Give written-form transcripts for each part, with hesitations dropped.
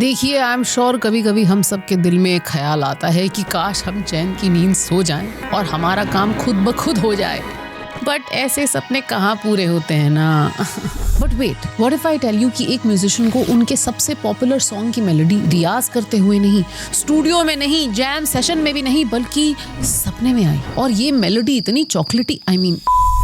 देखिए, I am sure कभी कभी हम सब के दिल में एक ख्याल आता है कि काश हम चैन की नींद सो जाएं और हमारा काम खुद ब खुद हो जाए। बट ऐसे सपने कहाँ पूरे होते हैं ना। But wait, what if I tell you कि एक म्यूजिशियन को उनके सबसे पॉपुलर सॉन्ग की मेलोडी रियाज करते हुए नहीं, स्टूडियो में नहीं, जैम सेशन में भी नहीं, बल्कि सपने में आई। और ये मेलोडी इतनी चॉकलेटी,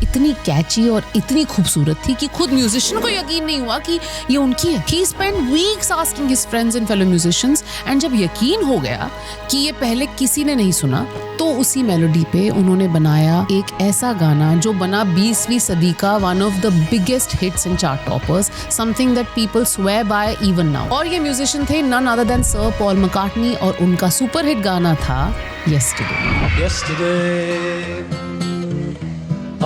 इतनी कैची और इतनी खूबसूरत थी कि खुद म्यूजिशियन को यकीन नहीं हुआ कि ये उनकी है। He spent weeks asking his friends and fellow musicians, and जब यकीन हो गया कि ये पहले किसी ने नहीं सुना, तो उसी मेलोडी पे उन्होंने बनाया एक ऐसा गाना जो बना 20वीं सदी का one of the biggest hits and chart toppers, something that people swear by even now। और ये म्यूजिशियन थे none other than Sir Paul McCartney, और उनका सुपर हिट गाना था Yesterday।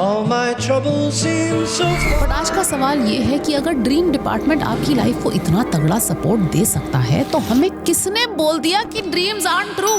All my troubles seem so far। But आज का सवाल ये है कि अगर ड्रीम डिपार्टमेंट आपकी लाइफ को इतना तगड़ा सपोर्ट दे सकता है, तो हमें किसने बोल दिया कि ड्रीम्स आरंट ट्रू?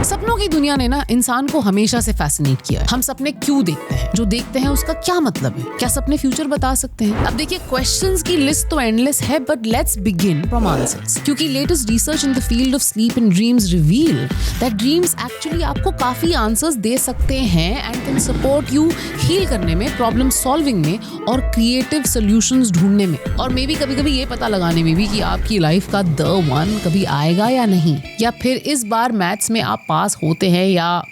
सपनों की दुनिया ने ना इंसान को हमेशा से फैसिनेट किया है। हम सपने क्यों देखते हैं, जो देखते हैं उसका क्या मतलब है, क्या सपने फ्यूचर बता सकते हैं? अब देखिए, क्वेश्चंस की लिस्ट तो एंडलेस है, but let's begin from answers. क्योंकि latest research in the field of sleep and dreams reveal that dreams actually आपको काफी आंसर्स दे सकते हैं and can support you heal करने में, प्रॉब्लम सॉल्विंग में और क्रिएटिव सोल्यूशंस ढूंढने में, और मे बी कभी कभी ये पता लगाने में भी कि आपकी लाइफ का द वन कभी आएगा या नहीं, या फिर इस बार मैथ्स में आप पास होते हैं या।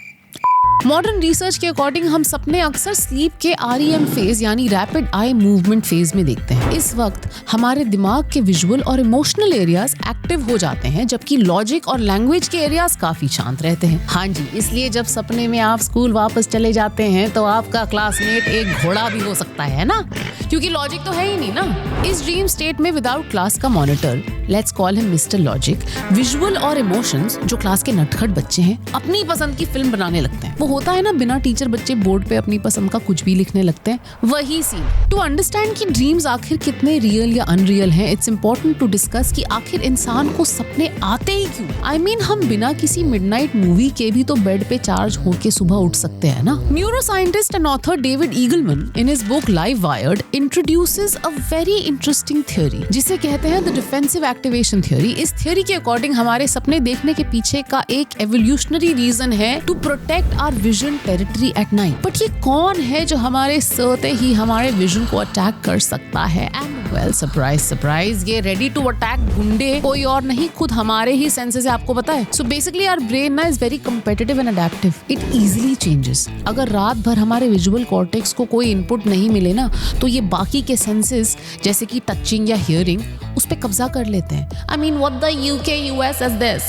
मॉडर्न रिसर्च के अकॉर्डिंग हम सपने अक्सर स्लीप के REM फेज यानी रैपिड आई मूवमेंट फेज में देखते हैं। इस वक्त हमारे दिमाग के विजुअल और इमोशनल एरियाज एक्टिव हो जाते हैं, जबकि लॉजिक और लैंग्वेज के एरियाज काफी शांत रहते हैं। हाँ जी, इसलिए जब सपने में आप स्कूल वापस चले जाते हैं तो आपका क्लासमेट एक घोड़ा भी हो सकता है ना, क्योंकि लॉजिक तो है ही नहीं ना। इस ड्रीम स्टेट में विदाउट क्लास का monitor, let's call him mister logic, visual और इमोशंस, जो क्लास के नटखट बच्चे हैं, अपनी पसंद की फिल्म बनाने लगते हैं। वो होता है ना, बिना टीचर बच्चे बोर्ड पे अपनी पसंद का कुछ भी लिखने लगते हैं, वही सीन। टू अंडरस्टैंड कि ड्रीम्स आखिर कितने रियल या अनरियल हैं, इट्स इंपॉर्टेंट टू डिस्कस कि आखिर इंसान को सपने आते ही क्यों। हम बिना किसी मिडनाइट मूवी के भी तो बेड पे चार्ज होके सुबह उठ सकते हैं ना। Neuroscientist and author David Eagleman in his book Livewired introduces a very interesting theory, जिसे कहते हैं द डिफेंसिव एक्टिवेशन थ्योरी। इस थ्योरी के अकॉर्डिंग हमारे सपने देखने के पीछे का एक एवोल्यूशनरी रीजन है to protect our vision territory at night. But ये कौन है जो हमारे सोते ही हमारे विजन को अटैक कर सकता है? एंड वेल, सरप्राइज सरप्राइज, ये रेडी टू अटैक गुंडे कोई और नहीं, खुद हमारे ही सेंसेस है। आपको पता है? सो बेसिकली आवर ब्रेन ना is very competitive and adaptive, it easily changes. अगर रात भर हमारे विजुअल कॉर्टेक्स को कोई इनपुट नहीं मिले ना, तो ये बाकी के सेंसेस जैसे कि टचिंग या हियरिंग उस पे कब्जा कर लेते हैं। What the UK US is this?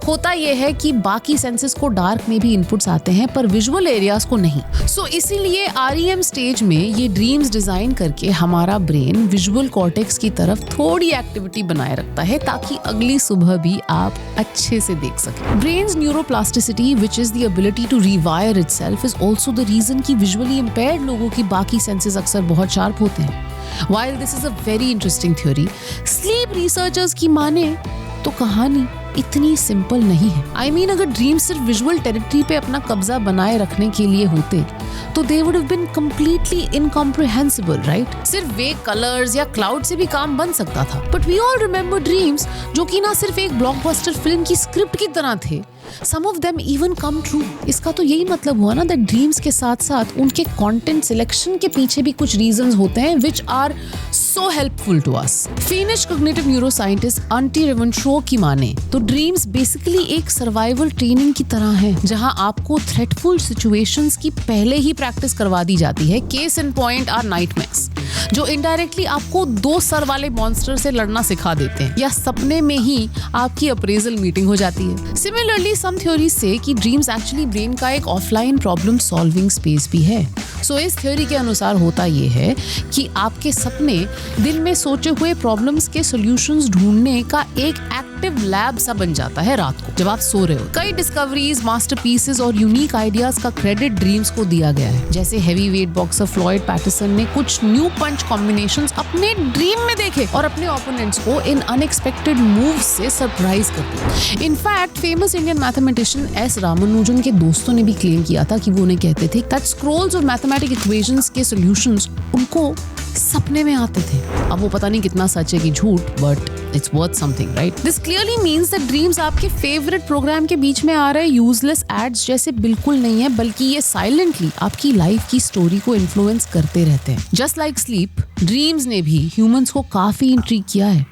होता यह है कि बाकी सेंसेस को डार्क में भी इनपुट्स आते हैं, पर विजुअल एरियाज को नहीं। सो इसीलिए REM स्टेज में ये ड्रीम्स डिजाइन करके हमारा ब्रेन विजुअल कॉर्टेक्स की तरफ थोड़ी एक्टिविटी बनाए रखता है, ताकि अगली सुबह भी आप अच्छे से देख सकें। Brain's neuroplasticity, which is the ability to rewire itself, is also the reason कि विजुअली इंपेयर्ड लोगों की बाकी सेंसेस अक्सर बहुत शार्प होते हैं। While this is a very interesting theory, sleep researchers की माने तो कहानी इतनी सिंपल नहीं है। अगर ड्रीम सिर्फ विजुअल टेरिटरी पे अपना कब्जा बनाए रखने के लिए होते, तो they would have been completely incomprehensible, right? सिर्फ वे कलर्स या क्लाउड से भी काम बन सकता था। But we all remember dreams जो कि ना सिर्फ एक ब्लॉकबस्टर फिल्म की स्क्रिप्ट की तरह थे। Some of them even come true। इसका तो यही मतलब हुआ ना that ड्रीम्स के साथ साथ उनके कंटेंट सिलेक्शन के पीछे भी कुछ रीजंस होते हैं which are so helpful to us। Finnish cognitive neuroscientist Antti Revonsuo की माने तो ड्रीम्स बेसिकली एक सर्वाइवल ट्रेनिंग की तरह है, जहां आपको थ्रेटफुल सिचुएशंस की पहले ही प्रैक्टिस करवा दी जाती है। Case in point are nightmares, जो इनडायरेक्टली आपको 2 सर वाले मॉन्स्टर से लड़ना सिखा देते हैं, या सपने में ही आपकी अप्रेजल मीटिंग हो जाती है। सिमिलरली सम थ्योरीज से कि ड्रीम्स एक्चुअली ब्रेन का एक ऑफलाइन प्रॉब्लम सॉल्विंग स्पेस भी है। सो इस थ्योरी के अनुसार होता ये है कि आपके सपने दिन में सोचे हुए प्रॉब्लम्स के सॉल्यूशंस ढूंढने का एक एक्टिव एक्टिव लैब सा बन जाता है रात को जब आप सो रहे हो। कई डिस्कवरीज, मास्टरपीसेस और यूनिक आइडियाज का क्रेडिट ड्रीम्स को दिया गया है। जैसे heavy weight boxer Floyd Patterson ने कुछ न्यू पंच कॉम्बिनेशंस अपने ड्रीम में देखे और अपने ओपोनेंट्स को इन अनएक्सपेक्टेड मूव्स से सरप्राइज कर दिया। In fact famous Indian mathematician S Ramanujan के दोस्तों ने भी क्लेम किया था कि वो उन्हें कहते थे दैट स्क्रॉल्स और मैथमेटिक इक्वेशंस के सॉल्यूशंस उनको सपने में आते थे। अब वो पता नहीं कितना सच है कि झूठ, but it's worth something, right? This clearly means that dreams आपके फेवरेट प्रोग्राम के बीच में आ रहे यूजलेस एड्स जैसे बिल्कुल नहीं है, बल्कि ये साइलेंटली आपकी लाइफ की स्टोरी को इन्फ्लुएंस करते रहते हैं। जस्ट लाइक स्लीप, ड्रीम्स ने भी ह्यूमंस को काफी इंट्रिग किया है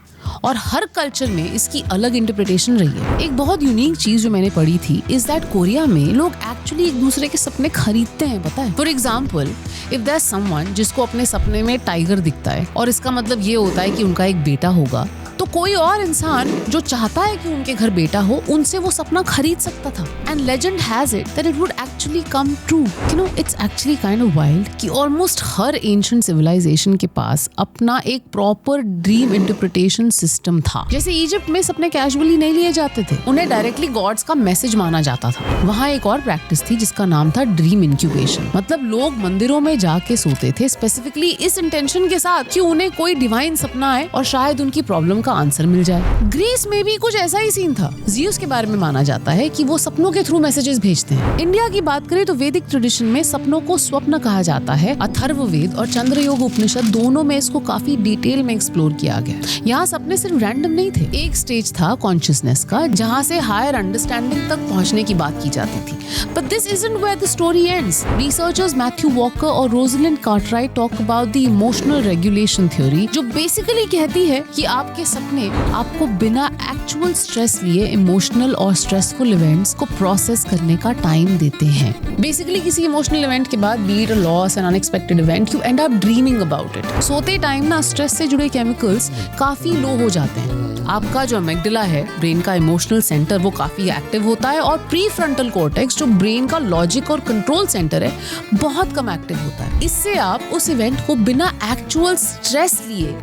और हर कल्चर में इसकी अलग इंटरप्रिटेशन रही है। एक बहुत यूनिक चीज जो मैंने पढ़ी थी इज दैट कोरिया में लोग एक्चुअली एक दूसरे के सपने खरीदते हैं, पता है? For example, if there someone जिसको अपने सपने में टाइगर दिखता है और इसका मतलब ये होता है कि उनका एक बेटा होगा, तो कोई और इंसान जो चाहता है कि उनके घर बेटा हो उनसे वो सपना खरीद सकता था। And legend has it that it would actually come true. You know, it's actually kind of wild कि ऑलमोस्ट हर एंशिएंट सिविलाइजेशन के पास अपना एक प्रॉपर ड्रीम इंटरप्रिटेशन सिस्टम था। जैसे इजिप्ट में सपने कैजुअली नहीं लिए जाते थे, उन्हें डायरेक्टली गॉड्स का मैसेज माना जाता था। वहाँ एक और प्रैक्टिस थी जिसका नाम था ड्रीम इंक्यूबेशन। मतलब लोग मंदिरों में जाके सोते थे स्पेसिफिकली इस इंटेंशन के साथ कि उन्हें कोई डिवाइन सपना आए और शायद उनकी प्रॉब्लम का आंसर मिल जाए। ग्रीस में भी कुछ ऐसा ही सीन था। ज़्यूस के बारे में माना जाता है कि वो सपनों के थ्रू मैसेजेस भेजते हैं। इंडिया की बात करें तो वैदिक ट्रेडिशन में सपनों को स्वप्न कहा जाता है। अथर्ववेद और चंद्रयोग उपनिषद दोनों में इसको काफी डिटेल में एक्सप्लोर किया गया। यहाँ सपने सिर्फ रैंडम नहीं थे, एक स्टेज था कॉन्शियसनेस का जहाँ से हायर अंडरस्टैंडिंग तक पहुँचने की बात की जाती थी। But this isn't where the story ends. Researchers Matthew Walker और Rosalind Cartwright talk about the emotional regulation theory, जो बेसिकली कहती है कि आपके सपने आपको बिना एक्चुअल स्ट्रेस लिए इमोशनल और स्ट्रेसफुल इवेंट्स को प्रोसेस करने का टाइम देते हैं। बेसिकली किसी इमोशनल इवेंट के बाद, B it a loss, N unexpected event, you and up dreaming about it. सोते टाइम ना स्ट्रेस से जुड़े केमिकल्स काफी लो हो जाते हैं। आपका जो अमिग्डाला है, ब्रेन का इमोशनल सेंटर, वो काफी एक्टिव होता है और प्री फ्रंटल कॉर्टेक्स जो ब्रेन का लॉजिक और कंट्रोल सेंटर है, बहुत कम एक्टिव होता है। इससे आप उस इवेंट को बिना एक्चुअल स्ट्रेस लिए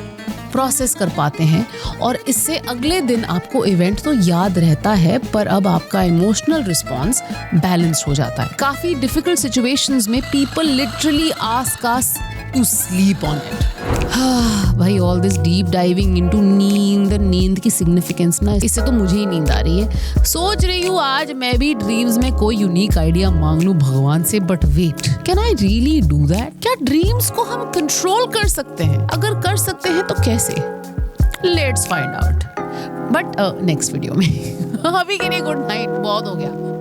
प्रोसेस कर पाते हैं और इससे अगले दिन आपको इवेंट तो याद रहता है, पर अब आपका इमोशनल रिस्पॉन्स बैलेंस्ड हो जाता है। काफी डिफिकल्ट सिचुएशंस में people literally ask us to sleep on it. भाई, all this deep diving into नींद की सिग्निफिकेंस ना, इससे तो मुझे ही नींद आ रही है। सोच रही हूँ आज मैं भी ड्रीम्स में कोई यूनिक आइडिया मांग लूं भगवान से, but wait, can I really do that? क्या ड्रीम्स को हम कंट्रोल कर सकते हैं? अगर कर सकते हैं तो कैसे? Let's find out, but next video में। अभी के लिए गुड नाइट, बहुत हो गया।